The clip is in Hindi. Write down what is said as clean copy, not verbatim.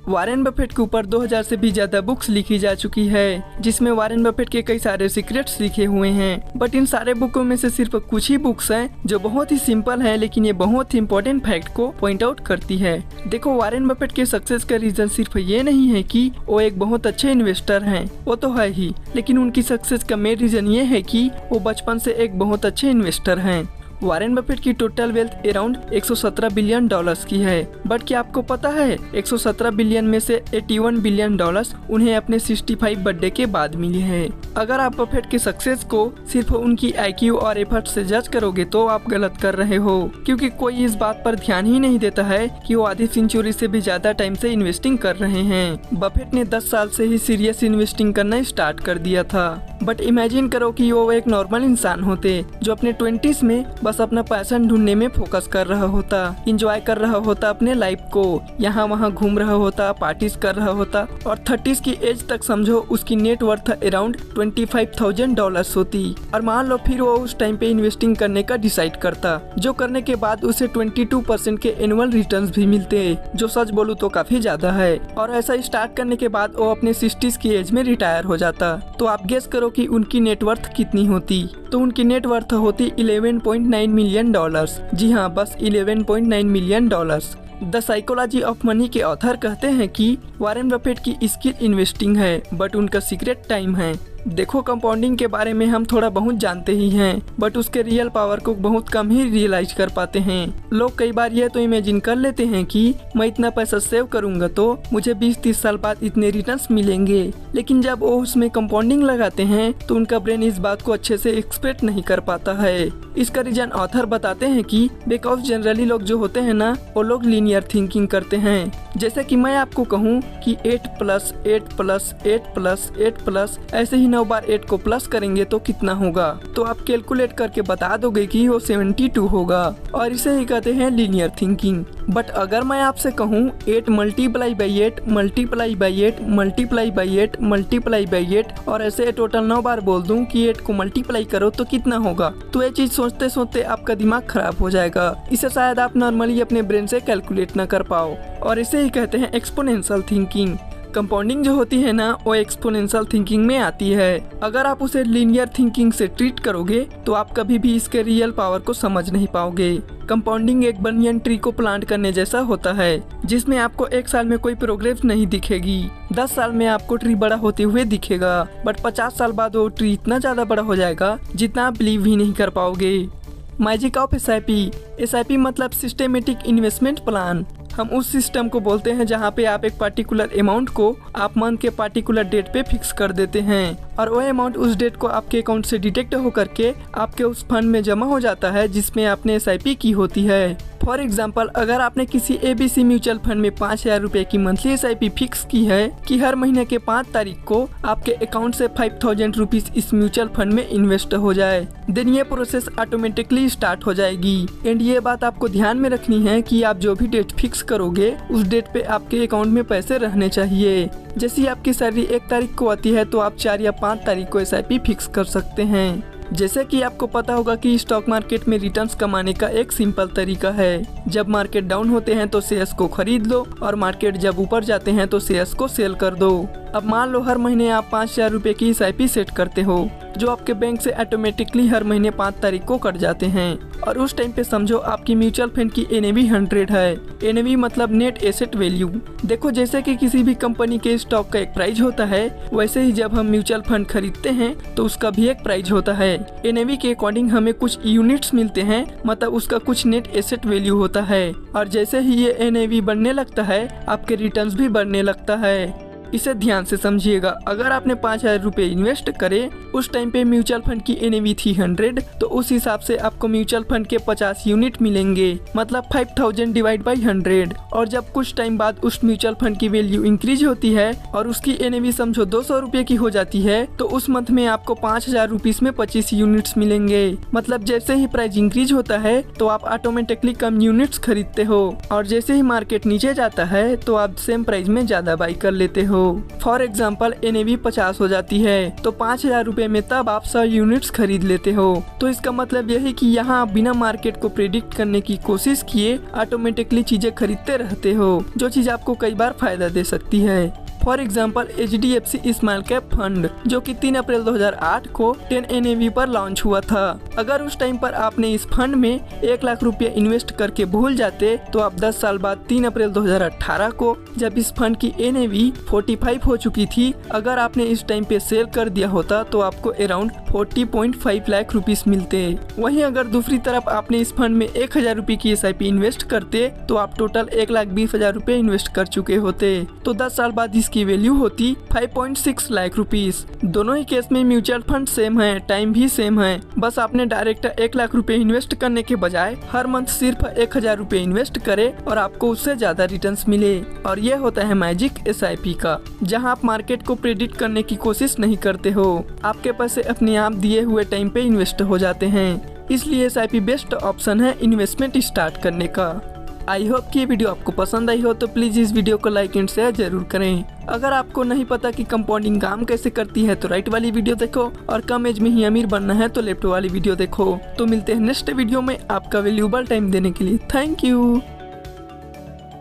वारेन बफेट के ऊपर 2000 से भी ज्यादा बुक्स लिखी जा चुकी है, जिसमें वारेन बफेट के कई सारे सीक्रेट्स लिखे हुए हैं। बट इन सारे बुकों में से सिर्फ कुछ ही बुक्स हैं जो बहुत ही सिंपल है, लेकिन ये बहुत ही इंपॉर्टेंट फैक्ट को पॉइंट आउट करती है। देखो, वारेन बफेट के सक्सेस का रीजन सिर्फ ये नहीं है कि वो एक बहुत अच्छे इन्वेस्टर हैं, वो तो है ही, लेकिन उनकी सक्सेस का मेन रीजन ये है कि वो बचपन से एक बहुत अच्छे इन्वेस्टर हैं। वारेन बफेट की total wealth around 117 billion dollars की है। बट क्या आपको पता है 117 बिलियन में से 81 बिलियन डॉलर्स उन्हें अपने 65 बर्थडे के बाद मिले हैं। अगर आप बफेट के सक्सेस को सिर्फ उनकी IQ और एफर्ट से जज करोगे तो आप गलत कर रहे हो, क्योंकि कोई इस बात पर ध्यान ही नहीं देता है कि वो आधी सेंचुरी से भी ज्यादा टाइम से इन्वेस्टिंग कर रहे हैं। बफेट ने 10 साल से ही सीरियस इन्वेस्टिंग करना स्टार्ट कर दिया था। बट इमेजिन करो कि वो एक नॉर्मल इंसान होते जो अपने 20s में बस अपना पैशन ढूंढने में फोकस कर रहा होता, एंजॉय कर रहा होता अपने लाइफ को, यहाँ वहाँ घूम रहा होता, पार्टीज कर रहा होता, और 30s की एज तक समझो उसकी नेट वर्थ अराउंड $25,000 होती। और मान लो फिर वो उस टाइम पे इन्वेस्टिंग करने का डिसाइड करता, जो करने के बाद उसे 22% के एनुअल रिटर्न्स भी मिलते, जो सच बोलूं तो काफी ज्यादा है। और ऐसा स्टार्ट करने के बाद वो अपने 60s की एज में रिटायर हो जाता। तो आप गेस करो कि उनकी नेटवर्थ कितनी होती। तो उनकी नेटवर्थ होती $11.9 मिलियन। जी हाँ, बस $11.9 million. The psychology of money के ऑथर कहते हैं कि वारेन बफेट की स्किल इन्वेस्टिंग है, बट उनका सीक्रेट टाइम है। देखो, कंपाउंडिंग के बारे में हम थोड़ा बहुत जानते ही हैं, बट उसके रियल पावर को बहुत कम ही रियलाइज कर पाते हैं। लोग कई बार ये तो इमेजिन कर लेते हैं कि मैं इतना पैसा सेव करूंगा तो मुझे 20-30 साल बाद इतने रिटर्न्स मिलेंगे, लेकिन जब वो उसमें कंपाउंडिंग लगाते हैं तो उनका ब्रेन इस बात को अच्छे से एक्सपेक्ट नहीं कर पाता है। इसका रीजन ऑथर बताते हैं कि बिकॉज जनरली लोग जो होते हैं ना, वो लोग लीनियर थिंकिंग करते हैं। जैसे कि मैं आपको कहूँ कि 8+8+8+8+ ऐसे ही 9 बार 8 को प्लस करेंगे तो कितना होगा, तो आप कैलकुलेट करके बता दोगे कि वो 72 होगा, और इसे ही कहते हैं लीनियर थिंकिंग। बट अगर मैं आपसे कहूँ 8 multiply by 8 multiply by 8 multiply by 8 multiply by 8 और ऐसे टोटल 9 बार बोल दूं कि 8 को मल्टीप्लाई करो तो कितना होगा, तो ये चीज सोचते सोचते आपका दिमाग खराब हो जाएगा। इसे शायद आप नॉर्मली अपने ब्रेन से कैलकुलेट न कर पाओ, और इसे ही कहते हैं एक्सपोनेंशियल थिंकिंग। कंपाउंडिंग जो होती है ना, वो एक्सपोनेंशियल थिंकिंग में आती है। अगर आप उसे लीनियर थिंकिंग से ट्रीट करोगे तो आप कभी भी इसके रियल पावर को समझ नहीं पाओगे। कंपाउंडिंग एक बनियन ट्री को प्लांट करने जैसा होता है, जिसमें आपको 1 साल में कोई प्रोग्रेस नहीं दिखेगी, 10 साल में आपको ट्री बड़ा होते हुए दिखेगा, बट 50 साल बाद वो ट्री इतना ज्यादा बड़ा हो जाएगा जितना आप बिलीव ही नहीं कर पाओगे। मैजिक ऑफ SIP मतलब सिस्टेमेटिक इन्वेस्टमेंट प्लान। हम उस सिस्टम को बोलते हैं जहाँ पे आप एक पार्टिकुलर अमाउंट को आप मंथ के पार्टिकुलर डेट पे फिक्स कर देते हैं, और वो अमाउंट उस डेट को आपके अकाउंट से डिटेक्ट होकर के आपके उस फंड में जमा हो जाता है जिसमें आपने SIP की होती है। फॉर एग्जाम्पल, अगर आपने किसी ABC म्यूचुअल फंड में 5,000 रुपए की मंथली SIP फिक्स की है कि हर महीने के 5 तारीख को आपके अकाउंट से 5,000 रुपीज इस म्यूचुअल फंड में इन्वेस्ट हो जाए, देन ये प्रोसेस ऑटोमेटिकली स्टार्ट हो जाएगी। एंड ये बात आपको ध्यान में रखनी है कि आप जो भी डेट फिक्स करोगे उस डेट पे आपके अकाउंट में पैसे रहने चाहिए। जैसे आपकी सैलरी 1 तारीख को आती है तो आप 4 या 5 तारीख को SIP फिक्स कर सकते हैं। जैसे कि आपको पता होगा कि स्टॉक मार्केट में रिटर्न्स कमाने का एक सिंपल तरीका है, जब मार्केट डाउन होते हैं तो शेयर्स को खरीद लो, और मार्केट जब ऊपर जाते हैं तो शेयर्स को सेल कर दो। अब मान लो हर महीने आप 5,000 रुपए की SIP सेट करते हो, जो आपके बैंक से ऑटोमेटिकली हर महीने 5 तारीख को कट जाते हैं, और उस टाइम पे समझो आपकी म्यूचुअल फंड की NAV 100 है। NAV मतलब नेट एसेट वैल्यू। देखो, जैसे कि किसी भी कंपनी के स्टॉक का एक प्राइस होता है, वैसे ही जब हम म्यूचुअल फंड खरीदते हैं तो उसका भी एक प्राइस होता है। NAV के अकॉर्डिंग हमें कुछ यूनिट्स मिलते हैं, मतलब उसका कुछ नेट एसेट वैल्यू होता है, और जैसे ही ये NAV बढ़ने लगता है आपके रिटर्न्स भी बढ़ने लगता है। इसे ध्यान से समझिएगा। अगर आपने 5,000 रुपए इन्वेस्ट करे, उस टाइम पे म्यूचुअल फंड की NAV थी 100, तो उस हिसाब से आपको म्यूचुअल फंड के 50 यूनिट मिलेंगे, मतलब 5,000 डिवाइड बाई 100। और जब कुछ टाइम बाद उस म्यूचुअल फंड की वैल्यू इंक्रीज होती है और उसकी NAV समझो 200 रुपए की हो जाती है, तो उस मंथ में आपको 5,000 रुपीज में 25 यूनिट्स मिलेंगे। मतलब जैसे ही प्राइस इंक्रीज होता है तो आप ऑटोमेटिकली कम यूनिट्स खरीदते हो, और जैसे ही मार्केट नीचे जाता है तो आप सेम प्राइस में ज्यादा बाई कर लेते हो। हो। फॉर एग्जाम्पल NAV 50 हो जाती है तो 5000 रुपए में तब आप 100 यूनिट्स खरीद लेते हो। तो इसका मतलब यह है कि यहाँ आप बिना मार्केट को प्रेडिक्ट करने की कोशिश किए ऑटोमेटिकली चीजें खरीदते रहते हो, जो चीज आपको कई बार फायदा दे सकती है। For example HDFC small cap fund जो कि 3 अप्रैल 2008 को 10 NAV पर लॉन्च हुआ था। अगर उस टाइम पर आपने इस फंड में 1 लाख रुपया इन्वेस्ट करके भूल जाते तो आप 10 साल बाद 3 अप्रैल 2018 को जब इस फंड की NAV 45 हो चुकी थी, अगर आपने इस टाइम पे सेल कर दिया होता तो आपको अराउंड 40.5 लाख रुपीस मिलते। वहीं अगर दूसरी तरफ आपने इस फंड में 1000 रुपए की SIP इन्वेस्ट करते तो आप टोटल 1,20,000 रुपए इन्वेस्ट कर चुके होते। तो 10 साल बाद इसकी वैल्यू होती 5.6 लाख रुपीस। दोनों ही केस में म्यूचुअल फंड सेम है, टाइम भी सेम है, बस आपने डायरेक्ट 1 लाख रुपए इन्वेस्ट करने के बजाय हर मंथ सिर्फ 1000 रुपए इन्वेस्ट करे और आपको उससे ज्यादा रिटर्न्स मिले। और ये होता है मैजिक SIP का, जहां आप मार्केट को प्रेडिक्ट करने की कोशिश नहीं करते हो, आपके पैसे अपने आप दिए हुए टाइम पे इन्वेस्ट हो जाते हैं। इसलिए SIP बेस्ट ऑप्शन है इन्वेस्टमेंट स्टार्ट करने का। आई होप कि ये वीडियो आपको पसंद आई हो तो प्लीज इस वीडियो को लाइक एंड शेयर जरूर करें। अगर आपको नहीं पता कि कंपाउंडिंग काम कैसे करती है तो राइट वाली वीडियो देखो, और कम एज में ही अमीर बनना है तो लेफ्ट वाली वीडियो देखो। तो मिलते हैं नेक्स्ट वीडियो में। आपका वैल्यूएबल टाइम देने के लिए थैंक यू।